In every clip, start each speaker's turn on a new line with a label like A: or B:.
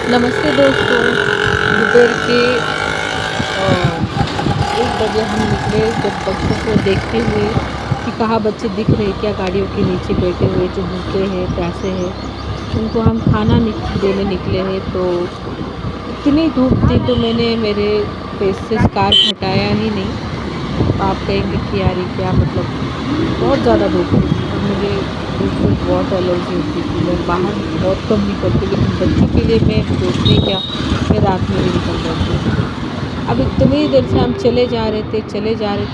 A: नमस्ते दोस्तों। दोपहर के 1 बजे हम निकले जब बच्चों को देखते हुए कि कहाँ बच्चे दिख रहे, क्या गाड़ियों के नीचे बैठे हुए जो भूखे हैं, प्यासे हैं, उनको हम खाना देने निकले हैं। तो इतनी धूप थी तो मैंने मेरे फेस से स्कार्फ हटाया ही नहीं। तो आप कहेंगे कि यार ये क्या मतलब, बहुत ज़्यादा धूप थी और मुझे धूप में बहुत एलर्जी होती थी। मैं बाहर बहुत कम निकलती, लेकिन बच्चों के लिए मैं सोचती क्या, मैं रात में भी निकल जाती हूँ। अब इतनी देर से हम चले जा रहे थे,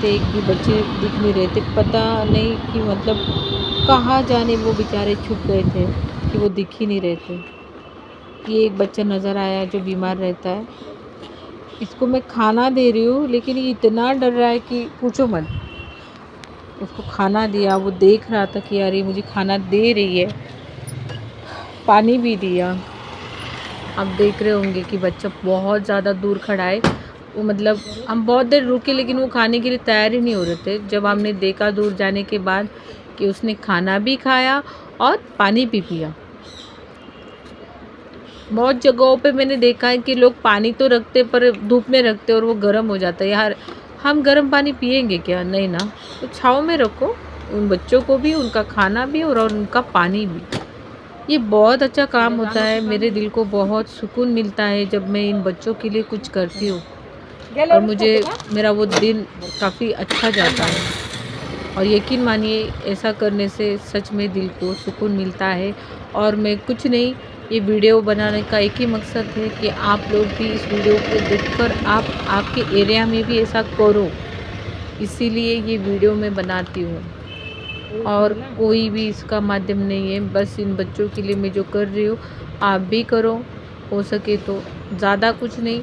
A: एक भी बच्चे दिख नहीं रहे थे। पता नहीं कि मतलब कहाँ जाने वो बेचारे छुप गए थे कि वो दिख ही नहीं रहे थे। ये एक बच्चा नज़र आया जो बीमार रहता है, इसको मैं खाना दे रही हूँ लेकिन ये इतना डर रहा है कि पूछो मत। उसको खाना दिया, वो देख रहा था कि यार ये मुझे खाना दे रही है, पानी भी दिया। आप देख रहे होंगे कि बच्चा बहुत ज़्यादा दूर खड़ा है। वो मतलब हम बहुत देर रुके लेकिन वो खाने के लिए तैयार ही नहीं हो रहे थे। जब हमने देखा दूर जाने के बाद कि उसने खाना भी खाया और पानी भी पिया। बहुत जगहों पे मैंने देखा है कि लोग पानी तो रखते पर धूप में रखते और वो गर्म हो जाता है। यार हम गर्म पानी पिएंगे क्या? नहीं ना। तो छाँव में रखो, उन बच्चों को भी, उनका खाना भी और उनका पानी भी। ये बहुत अच्छा काम होता है। मेरे दिल को बहुत सुकून मिलता है जब मैं इन बच्चों के लिए कुछ करती हूँ और मुझे मेरा वो दिन काफ़ी अच्छा जाता है। और यकीन मानिए ऐसा करने से सच में दिल को सुकून मिलता है। और मैं कुछ नहीं, ये वीडियो बनाने का एक ही मकसद है कि आप लोग भी इस वीडियो को देखकर आप आपके एरिया में भी ऐसा करो, इसीलिए ये वीडियो मैं बनाती हूँ। और कोई भी इसका माध्यम नहीं है, बस इन बच्चों के लिए मैं जो कर रही हूँ आप भी करो। हो सके तो ज़्यादा कुछ नहीं,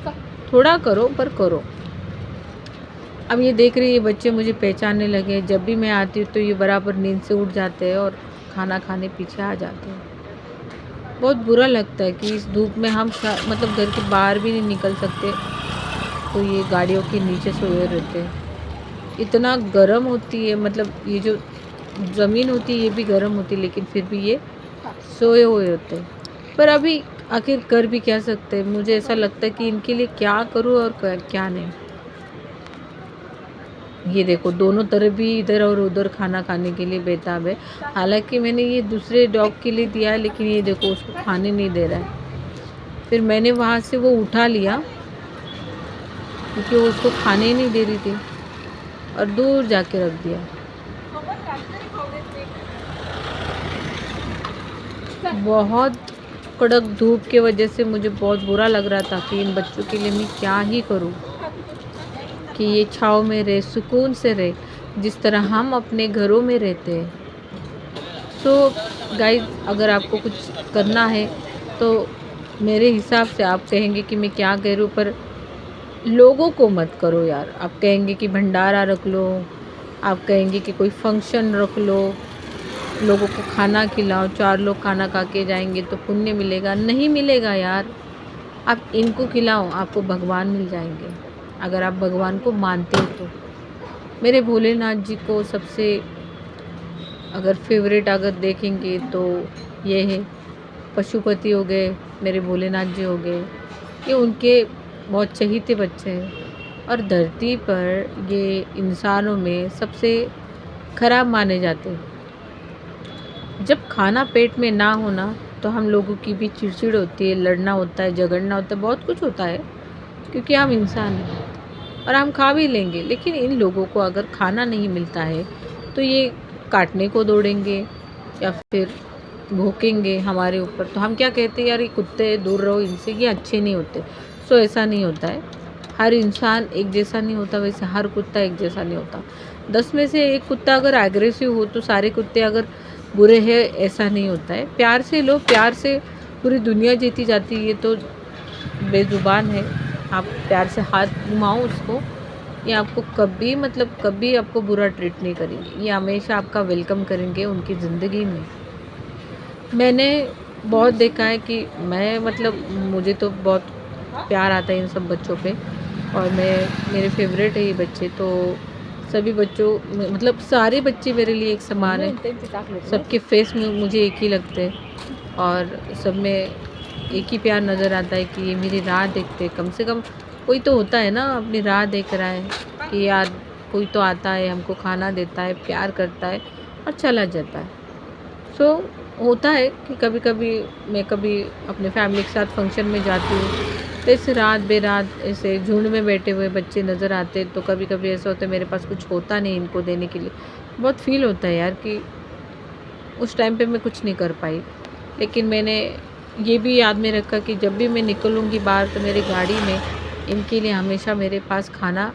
A: थोड़ा करो पर करो। अब ये देख रही है बच्चे मुझे पहचानने लगे। जब भी मैं आती हूँ तो ये बराबर नींद से उठ जाते हैं और खाना खाने पीछे आ जाते हैं। बहुत बुरा लगता है कि इस धूप में हम मतलब घर के बाहर भी नहीं निकल सकते, तो ये गाड़ियों के नीचे सोए रहते हैं। इतना गर्म होती है, मतलब ये जो ज़मीन होती है ये भी गर्म होती है, लेकिन फिर भी ये सोए हुए होते हैं। पर अभी आखिर कर भी क्या सकते हैं? मुझे ऐसा लगता है कि इनके लिए क्या करूँ और क्या नहीं। ये देखो दोनों तरफ भी इधर और उधर खाना खाने के लिए बेताब है। हालांकि मैंने ये दूसरे डॉग के लिए दिया है, लेकिन ये देखो उसको खाने नहीं दे रहा है। फिर मैंने वहाँ से वो उठा लिया क्योंकि वो उसको खाने ही नहीं दे रही थी और दूर जाके रख दिया। बहुत कड़क धूप के वजह से मुझे बहुत बुरा लग रहा था कि इन बच्चों के लिए मैं क्या ही करूं कि ये छाँव में रहे, सुकून से रहे, जिस तरह हम अपने घरों में रहते हैं। सो गाइस, अगर आपको कुछ करना है तो मेरे हिसाब से आप कहेंगे कि मैं क्या कह रही हूँ, पर लोगों को मत करो यार। आप कहेंगे कि भंडारा रख लो, आप कहेंगे कि कोई फंक्शन रख लो, लोगों को खाना खिलाओ, 4 लोग खाना खा के जाएंगे तो पुण्य मिलेगा। नहीं मिलेगा यार। आप इनको खिलाओ, आपको भगवान मिल जाएंगे, अगर आप भगवान को मानते हो तो। मेरे भोलेनाथ जी को सबसे अगर फेवरेट अगर देखेंगे तो ये है, पशुपति हो गए, मेरे भोलेनाथ जी हो गए, ये उनके बहुत चहीते बच्चे हैं। और धरती पर ये इंसानों में सबसे खराब माने जाते हैं। जब खाना पेट में ना होना तो हम लोगों की भी चिड़चिड़ होती है, लड़ना होता है, झगड़ना होता है, बहुत कुछ होता है, क्योंकि हम इंसान हैं और हम खा भी लेंगे। लेकिन इन लोगों को अगर खाना नहीं मिलता है तो ये काटने को दौड़ेंगे या फिर भौंकेंगे हमारे ऊपर। तो हम क्या कहते हैं, यार ये कुत्ते दूर रहो इनसे, ये अच्छे नहीं होते। सो ऐसा नहीं होता है। हर इंसान एक जैसा नहीं होता, वैसे हर कुत्ता एक जैसा नहीं होता। 10 में से एक कुत्ता अगर एग्रेसिव हो तो सारे कुत्ते अगर बुरे हैं, ऐसा नहीं होता है। प्यार से लो, प्यार से पूरी दुनिया जीती जाती है। ये तो बेज़ुबान है, आप प्यार से हाथ घुमाओ उसको, ये आपको कभी मतलब कभी आपको बुरा ट्रीट नहीं करेंगे। ये हमेशा आपका वेलकम करेंगे उनकी ज़िंदगी में। मैंने बहुत देखा है कि मैं मतलब मुझे तो बहुत प्यार आता है इन सब बच्चों पे, और मेरे फेवरेट है ये बच्चे। तो सभी बच्चों मतलब सारे बच्चे मेरे लिए एक समान है। सबके फेस में मुझे एक ही लगते हैं और सब में एक ही प्यार नज़र आता है कि ये मेरी राह देखते, कम से कम कोई तो होता है ना अपनी राह देख रहा है कि यार कोई तो आता है, हमको खाना देता है, प्यार करता है और चला जाता है। सो होता है कि कभी कभी मैं कभी अपने फैमिली के साथ फंक्शन में जाती हूँ, तो ऐसे रात बेरात ऐसे झुंड में बैठे हुए बच्चे नज़र आते, तो कभी कभी ऐसा होता है मेरे पास कुछ होता नहीं इनको देने के लिए। बहुत फील होता है यार कि उस टाइम पे मैं कुछ नहीं कर पाई। लेकिन मैंने ये भी याद में रखा कि जब भी मैं निकलूँगी बाहर तो मेरी गाड़ी में इनके लिए हमेशा मेरे पास खाना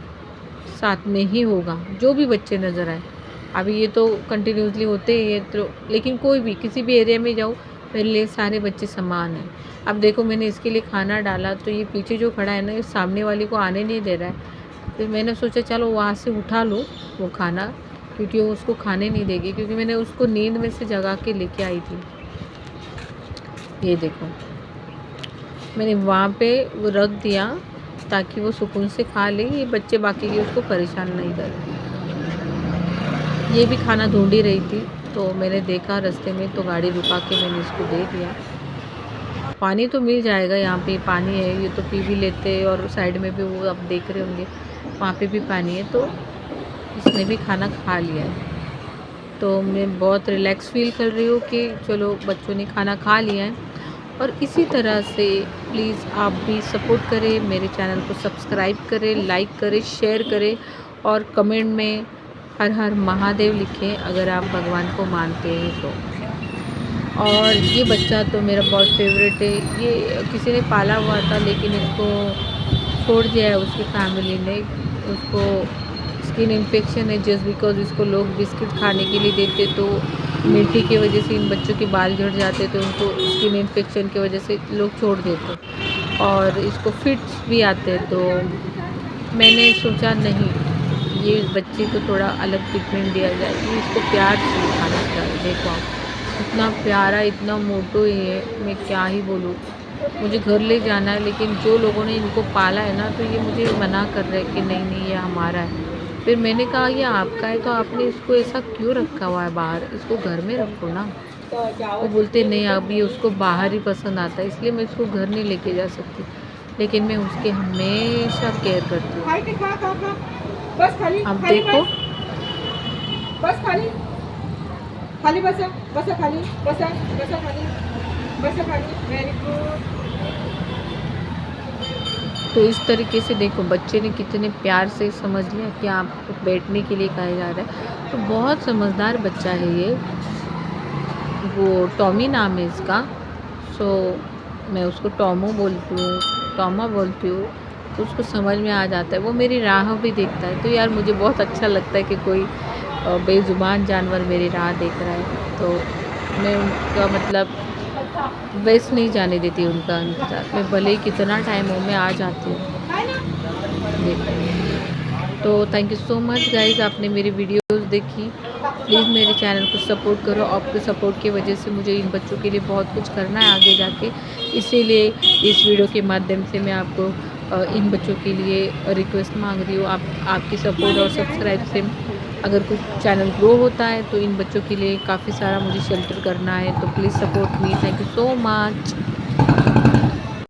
A: साथ में ही होगा, जो भी बच्चे नज़र आए। अभी ये तो कंटिन्यूसली होते ही है, तो लेकिन कोई भी किसी भी एरिया में जाऊँ मेरे लिए सारे बच्चे समान हैं। अब देखो मैंने इसके लिए खाना डाला तो ये पीछे जो खड़ा है ना, ये सामने वाले को आने नहीं दे रहा है। फिर मैंने सोचा चलो वहाँ से उठा लो वो खाना, क्योंकि वो उसको खाने नहीं देगी, क्योंकि मैंने उसको नींद में से जगा के लेके आई थी। ये देखो मैंने वहाँ पे वो रख दिया ताकि वो सुकून से खा ले, ये बच्चे बाकी के उसको परेशान नहीं करें। ये भी खाना ढूंढ ही रही थी, तो मैंने देखा रास्ते में तो गाड़ी रुका के मैंने इसको दे दिया। पानी तो मिल जाएगा, यहाँ पे पानी है, ये तो पी भी लेते हैं, और साइड में भी वो आप देख रहे होंगे वहाँ पे भी पानी है, तो इसने भी खाना खा लिया है। तो मैं बहुत रिलैक्स फील कर रही हूँ कि चलो बच्चों ने खाना खा लिया है। और इसी तरह से प्लीज़ आप भी सपोर्ट करें, मेरे चैनल को सब्सक्राइब करें, लाइक करें, शेयर करें और कमेंट में हर हर महादेव लिखें अगर आप भगवान को मानते हैं तो। और ये बच्चा तो मेरा बहुत फेवरेट है, ये किसी ने पाला हुआ था लेकिन इसको छोड़ दिया है उसकी फैमिली ने। उसको स्किन इन्फेक्शन है, जस्ट बिकॉज इसको लोग बिस्किट खाने के लिए देते तो मिट्टी की वजह से इन बच्चों के बाल झड़ जाते, तो उनको स्किन इन्फेक्शन की वजह से लोग छोड़ देते और इसको फिट्स भी आते। तो मैंने सोचा नहीं, ये बच्चे को थोड़ा अलग ट्रीटमेंट दिया जाए, ये इसको प्यार से खाना चाहिए। देखो आप इतना प्यारा, इतना मोटो है, मैं क्या ही बोलूँ। मुझे घर ले जाना है, लेकिन जो लोगों ने इनको पाला है ना, तो ये मुझे मना कर रहे हैं कि नहीं नहीं ये हमारा है। फिर मैंने कहा ये आपका है तो आपने इसको ऐसा क्यों रखा हुआ है बाहर, इसको घर में रखो ना। वो बोलते नहीं, अभी उसको बाहर ही पसंद आता है, इसलिए मैं इसको घर नहीं लेके जा सकती, लेकिन मैं उसके हमेशा केयर करती हूँ। अब देखो
B: बस खाली खाली बसा बसा खाली बसा बसा खाली बसा खाली। Very good.
A: तो इस तरीके से देखो बच्चे ने कितने प्यार से समझ लिया कि आपको बैठने के लिए कहा जा रहा है। तो बहुत समझदार बच्चा है ये, वो टॉमी नाम है इसका। सो मैं उसको टॉमो बोलती हूँ, टॉमा बोलती हूँ, तो उसको समझ में आ जाता है, वो मेरी राह भी देखता है। तो यार मुझे बहुत अच्छा लगता है कि कोई बेज़ुबान जानवर मेरी राह देख रहा है, तो मैं उनका मतलब वेस्ट नहीं जाने देती उनका इंतज़ार। मैं भले ही कितना टाइम हो मैं आ जाती हूँ। देखो तो thank you so much guys, आपने मेरी वीडियोस देखी। प्लीज़ मेरे चैनल को सपोर्ट करो, आपके सपोर्ट की वजह से मुझे इन बच्चों के लिए बहुत कुछ करना है आगे जाके। इसीलिए इस वीडियो के माध्यम से मैं आपको इन बच्चों के लिए रिक्वेस्ट मांग रही हूँ। आपकी सपोर्ट और सब्सक्राइब से अगर कुछ चैनल ग्रो होता है तो इन बच्चों के लिए काफ़ी सारा मुझे शेल्टर करना है। तो please support me, thank you so much.